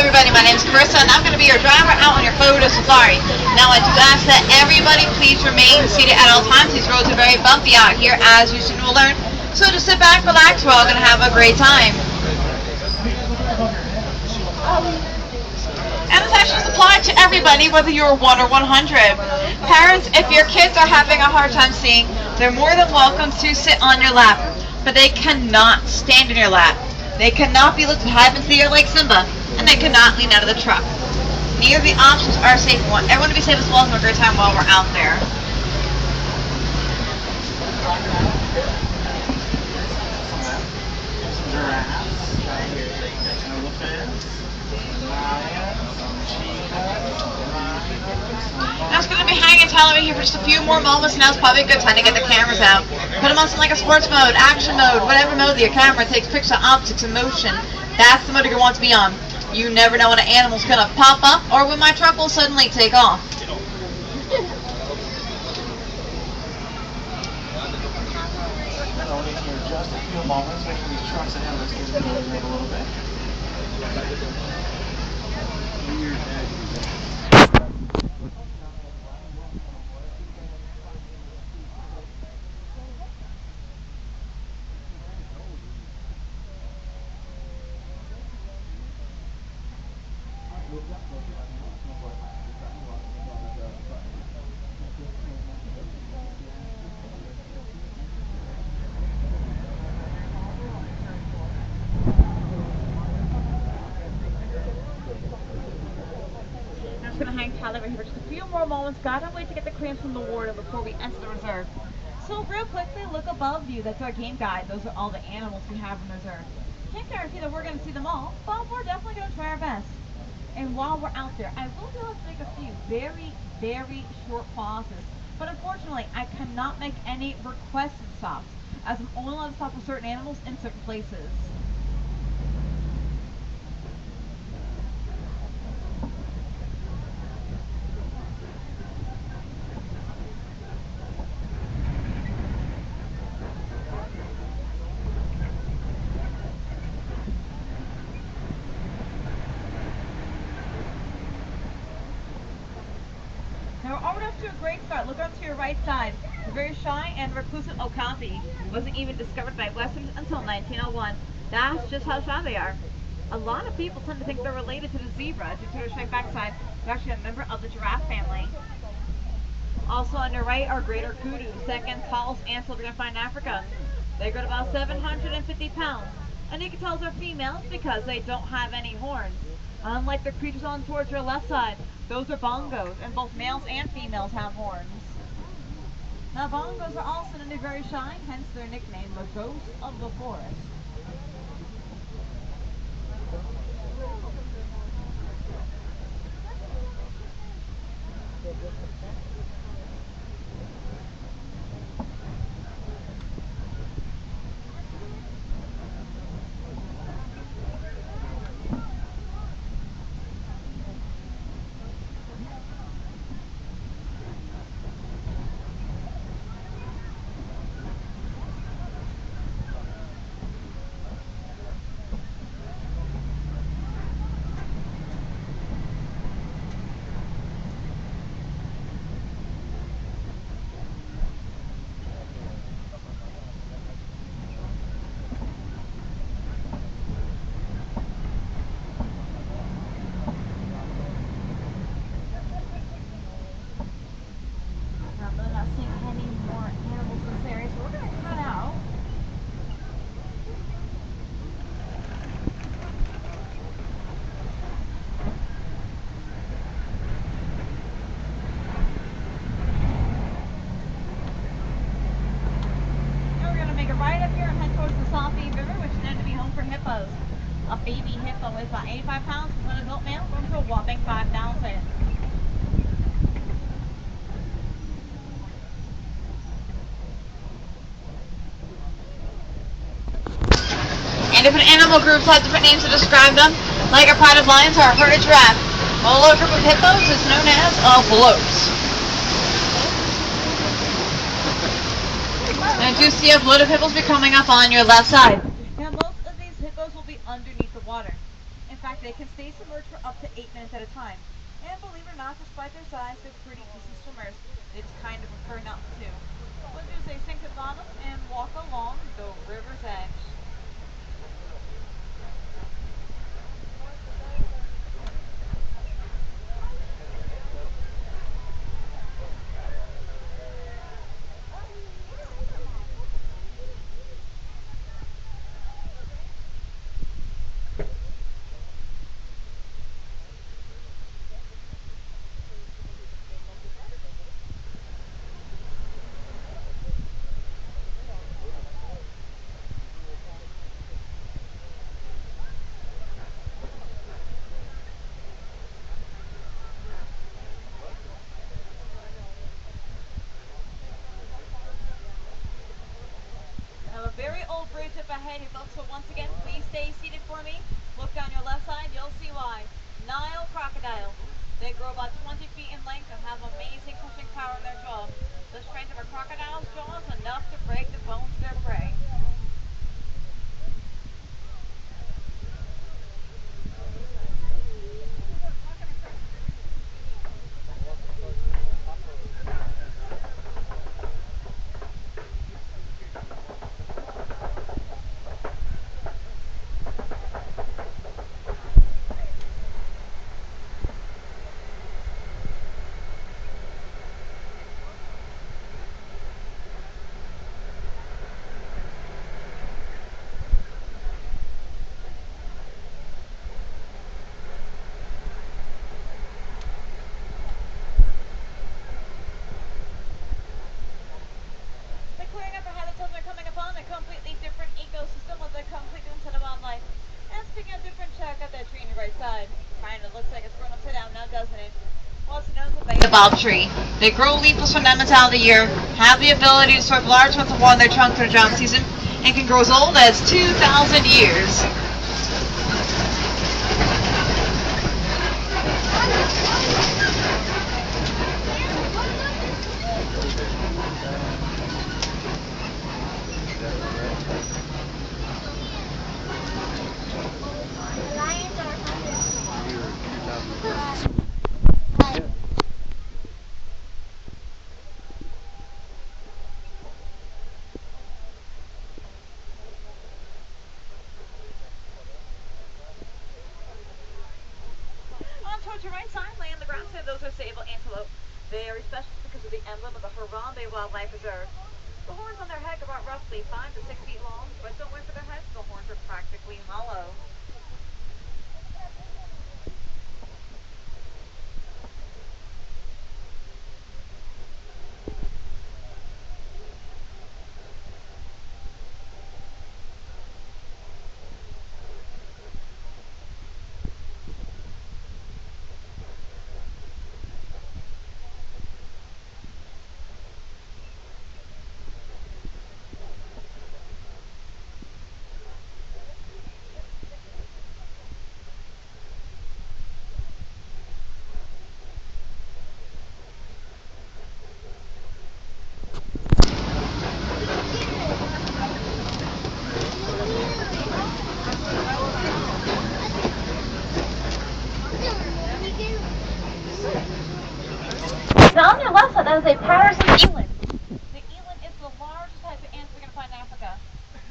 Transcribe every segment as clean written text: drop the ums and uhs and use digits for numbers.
everybody, my name is Carissa and I'm going to be your driver out on your photo safari. Now I do ask that everybody please remain seated at all times. These roads are very bumpy out here, as you soon will learn. So just sit back, relax, we're all going to have a great time. And this actually applies to everybody, whether you're 1 or 100. Parents, if your kids are having a hard time seeing, they're more than welcome to sit on your lap, but they cannot stand in your lap. They cannot be lifted high up into the air like Simba, and they cannot lean out of the truck. Neither of the options are safe. We want everyone to be safe as well and have a great time while we're out there. Now it's going to be hanging time over here for just a few more moments. Now it's probably a good time to get the cameras out. Put them on something like a sports mode, action mode, whatever mode that your camera takes pictures of objects in motion. That's the mode you're going to want to be on. You never know when an animal's going to pop up or when my truck will suddenly take off. Just a few moments, making these trucks ahead of us get a little bit. Going to hang tight over here for just a few more moments. Gotta wait to get the clearance from the warden before we enter the reserve. So real quickly, look above you. That's our game guide. Those are all the animals we have in reserve. Can't guarantee that we're going to see them all, but we're definitely going to try our best. And while we're out there, I will be able to make a few very short pauses. But unfortunately, I cannot make any requested stops, as I'm only allowed to stop for certain animals in certain places. Now we're already off to a great start. Look onto your right side. The very shy and reclusive okapi wasn't even discovered by Westerns until 1901. That's just how shy they are. A lot of people tend to think they're related to the zebra due to their straight backside. They're actually a member of the giraffe family. Also on your right are greater kudu, second tallest antelope you're going to find in Africa. They grow to about 750 pounds. And you can tell they're females because they don't have any horns. Unlike the creatures on towards your left side, those are bongos, and both males and females have horns. Now bongos are also known to be very shy, hence their nickname, the ghost of the forest. A baby hippo weighs about 85 pounds. One adult male grows to a whopping 5,000. And different animal groups have different names to describe them, like a pride of lions or a herd of giraffe. While a little group of hippos is known as bloats. And you see a bloat of hippos be coming up on your left side. Now most of these hippos will be underneath the water. In fact, They can stay submerged for up to 8 minutes at a time. And believe it or not, despite their size, they're pretty decent swimmers. They just kind of prefer not to. What they do is they sink to the bottom and walk along the river's edge. I have a very old bridge up ahead here, folks, so once again, please stay seated for me. Look down your left side, you'll see why. Nile crocodiles. They grow about 20 feet in length and have amazing crushing power in their jaws. The strength of a crocodile's jaw is enough to break the bones of their prey. The clearing up ahead of children are coming upon a completely different ecosystem with a completely different set of wildlife. And speaking of different, check out that tree on your right side. Kind of looks like it's grown upside down now, doesn't it? Well, it's known as the baobab tree. They grow leafless from that time of the year, have the ability to absorb large amounts of water in their trunk during the drought season, and can grow as old as 2,000 years. On towards your right side, laying on the ground, so those are sable antelope. They are special because of the emblem of the Harambe Wildlife Reserve. The horns on their head are about roughly 5 to 6 feet long, but don't wait for their heads, the horns are practically hollow. Now on your left side, that is a Patterson eland. The eland is the largest type of ant we're going to find in Africa.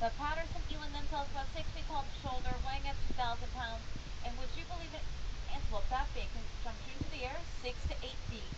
The Patterson eland themselves about 6 feet tall to shoulder, weighing up to 2,000 pounds. And would you believe an antelope that big can jump straight into the air 6 to 8 feet?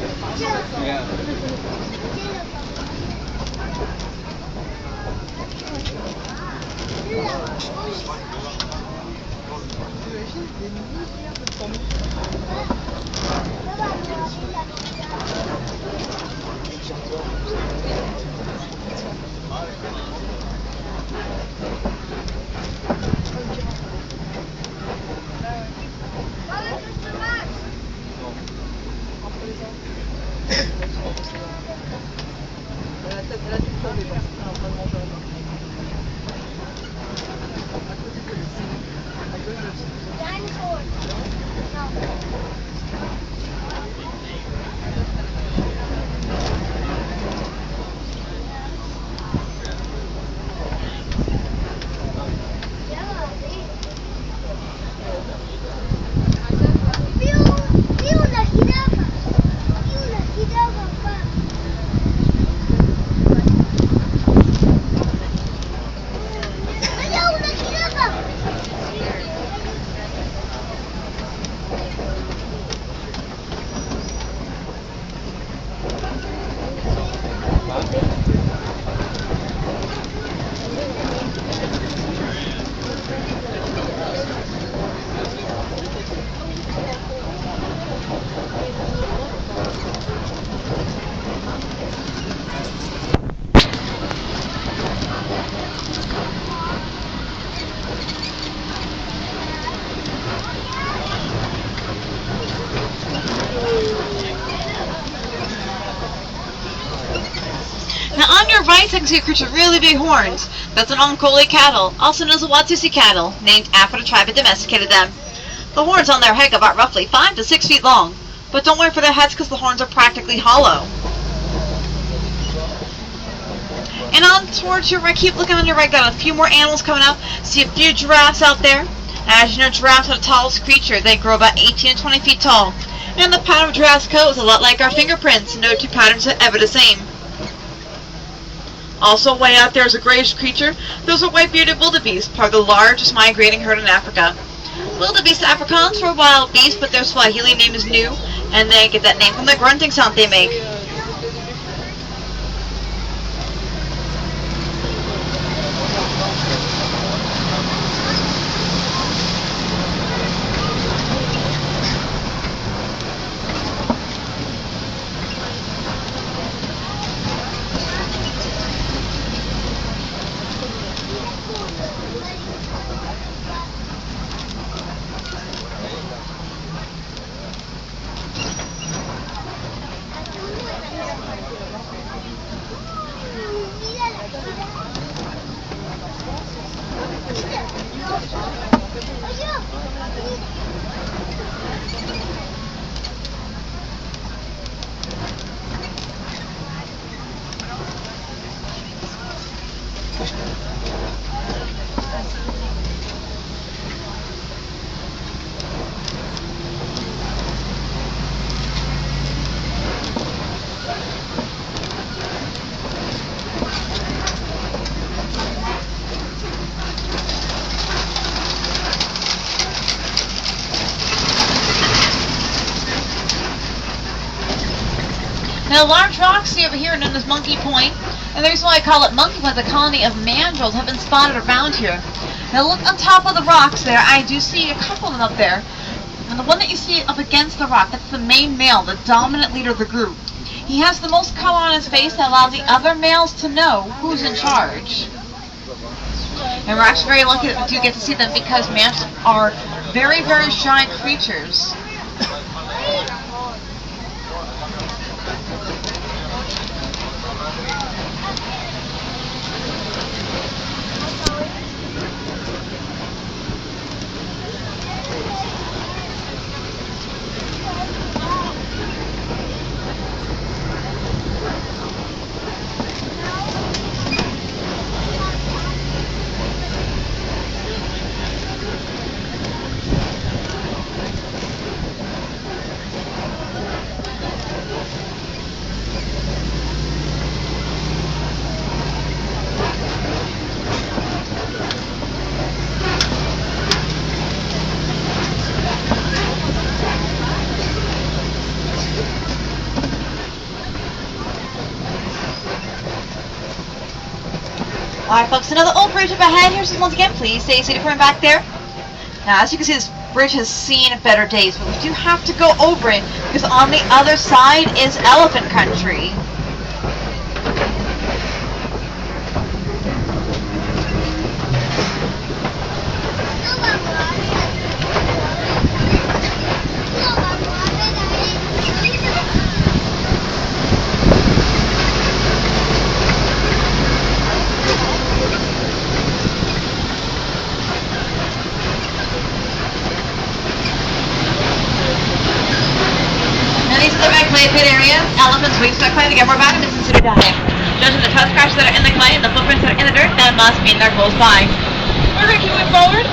Yeah. Now on your right, I can see a creature with really big horns. That's an Oncole cattle, also known as a Watusi cattle, named after the tribe that domesticated them. The horns on their head go about roughly 5 to 6 feet long, but don't worry for their heads because the horns are practically hollow. And on towards your right, keep looking on your right, got a few more animals coming up. See a few giraffes out there. As you know, giraffes are the tallest creature. They grow about 18 to 20 feet tall. And the pattern of giraffe's coat is a lot like our fingerprints. No two patterns are ever the same. Also way out there is a grayish creature. Those are white-bearded wildebeest, part of the largest migrating herd in Africa. Wildebeest Afrikaans for a wild beast, but their Swahili name is Nu, and they get that name from the grunting sound they make. Now, large rocks see over here known as Monkey Point, and the reason why I call it Monkey Point, the colony of mandrills have been spotted around here. Now look on top of the rocks there, I do see a couple of them up there. And the one that you see up against the rock, that's the main male, the dominant leader of the group. He has the most color on his face that allows the other males to know who's in charge. And we're actually very lucky that we do get to see them because mandrills are very, very shy creatures. Alright folks, another old bridge up ahead here, so once again, please stay seated for me back there. Now as you can see, this bridge has seen better days, but we do have to go over it, because on the other side is elephant country. Clay pit area, elephants waste that clay to get more vitamins into their diet. Judging the tough scratches that are in the clay and the footprints that are in the dirt, that must mean they're close by. Alright, can we move forward?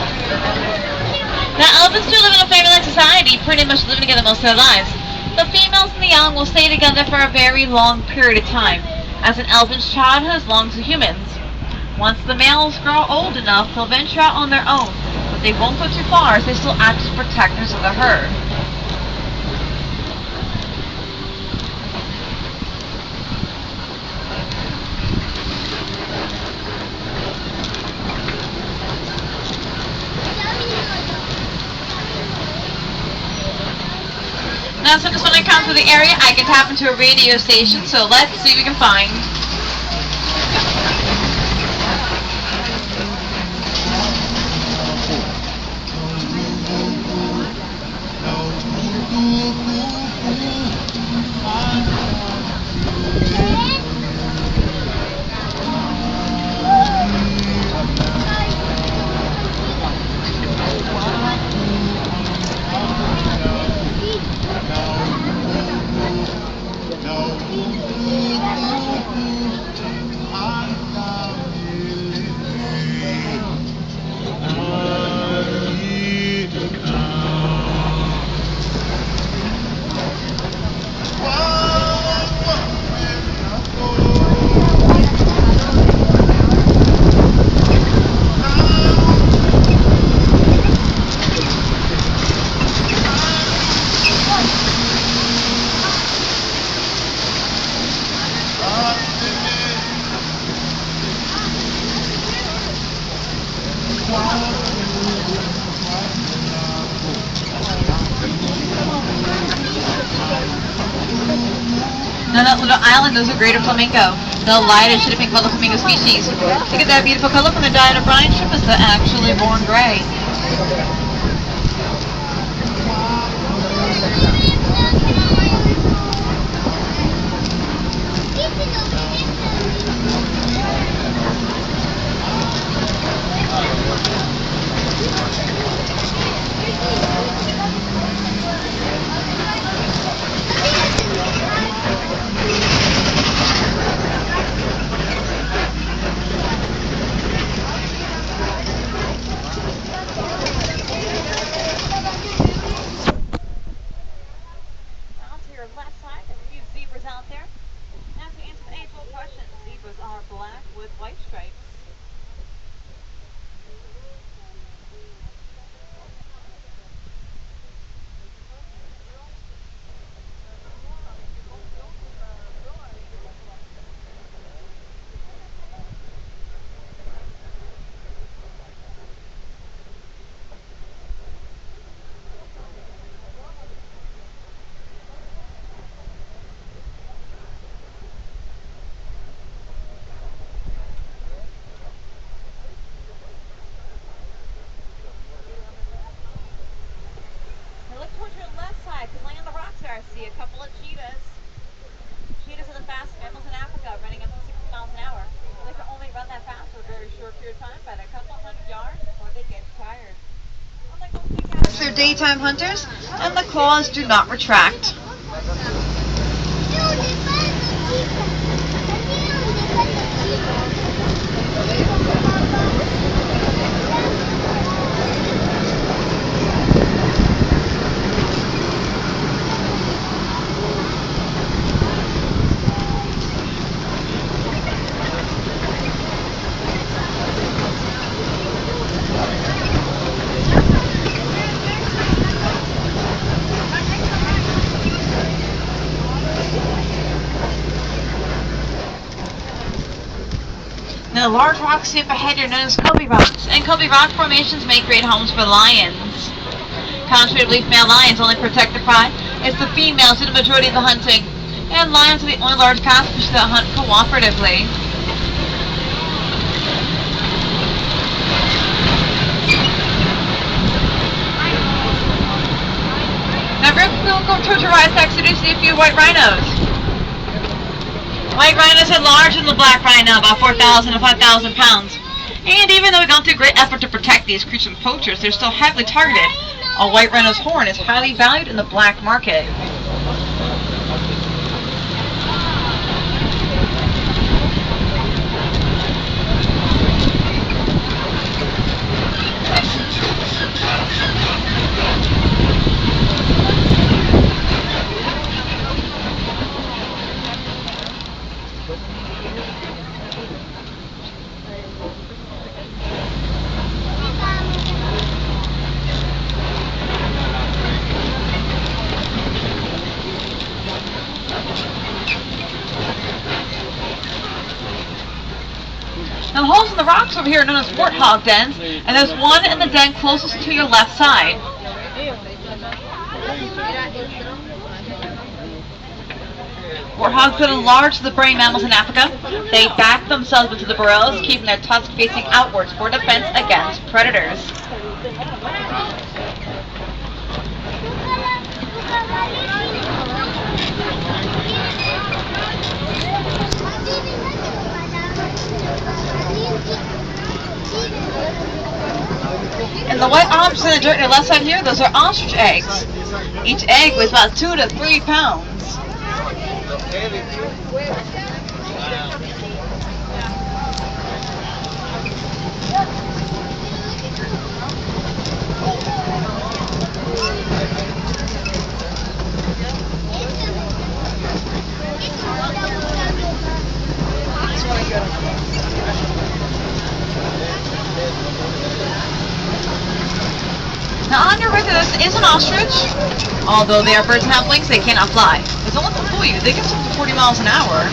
Now, elephants do live in a family-like society, pretty much living together most of their lives. The females and the young will stay together for a very long period of time, as an elephant's childhood is long to humans. Once the males grow old enough, they'll venture out on their own, but they won't go too far as they still act as protectors of the herd. Now, sometimes when I come through the area, I can tap into a radio station, so let's see what we can find. Now that little island is a greater flamingo. The light is shade of pink of the flamingo species. To get that beautiful color from the diet of brine shrimp is the actually born gray. I see a couple of cheetahs. Cheetahs are the fastest mammals in Africa, running up to 60 miles an hour. They can only run that fast for a very short period of time, about a couple hundred yards, before they get tired. Unlike most big cats, they're daytime hunters, and the claws do not retract. Now, the large rocks seen up ahead are known as Copy Rocks, and Copy Rock formations make great homes for lions. Contrary to belief, male lions only protect the pride. It's the females do the majority of the hunting, and lions are the only large cat species that hunt cooperatively. Now, we'll go towards your right side to see a few white rhinos. White rhinos are larger than the black rhino, about 4,000 to 5,000 pounds. And even though we've gone through great effort to protect these creatures from poachers, they're still heavily targeted. A white rhino's horn is highly valued in the black market. Now, the holes in the rocks over here are known as warthog dens, and there's one in the den closest to your left side. Warthogs are the largest of the preying mammals in Africa. They back themselves into the burrows, keeping their tusks facing outwards for defense against predators. And the white objects in the dirt on your left side here, those are ostrich eggs. Each egg weighs about 2 to 3 pounds. Now on your right there is an ostrich. Although they are birds and have wings, they cannot fly. But don't let them fool you, they get up to 40 miles an hour.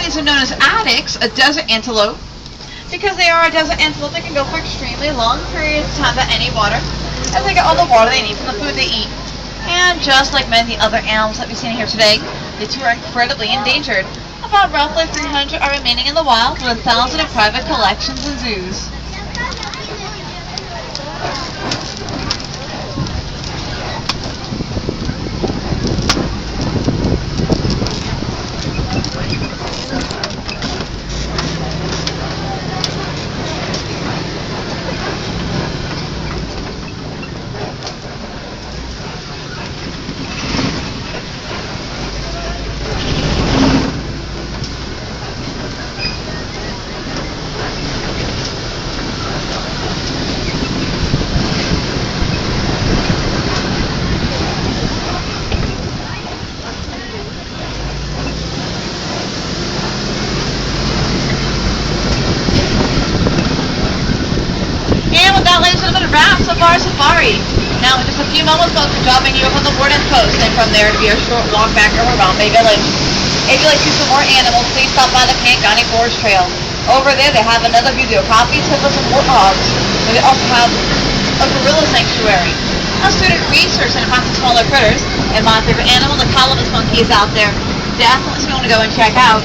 These are known as addax, a desert antelope. Because they are a desert antelope, they can go for extremely long periods of time without any water, as they get all the water they need from the food they eat. And just like many other animals that we've seen here today, the two are incredibly endangered. About roughly 300 are remaining in the wild, with 1,000 in private collections and zoos. Safari. Now, in just a few moments, we'll be dropping you off on the Warden Post, and from there to be a short walk back to Harambe Village. If you'd like to see some more animals, please stop by the Pangani Forest Trail. Over there, they have another video, copies, hippos, and warthogs. And they also have a gorilla sanctuary. A student research and about the smaller critters. And my favorite animal, the colobus monkey, is out there. Definitely something to go and check out.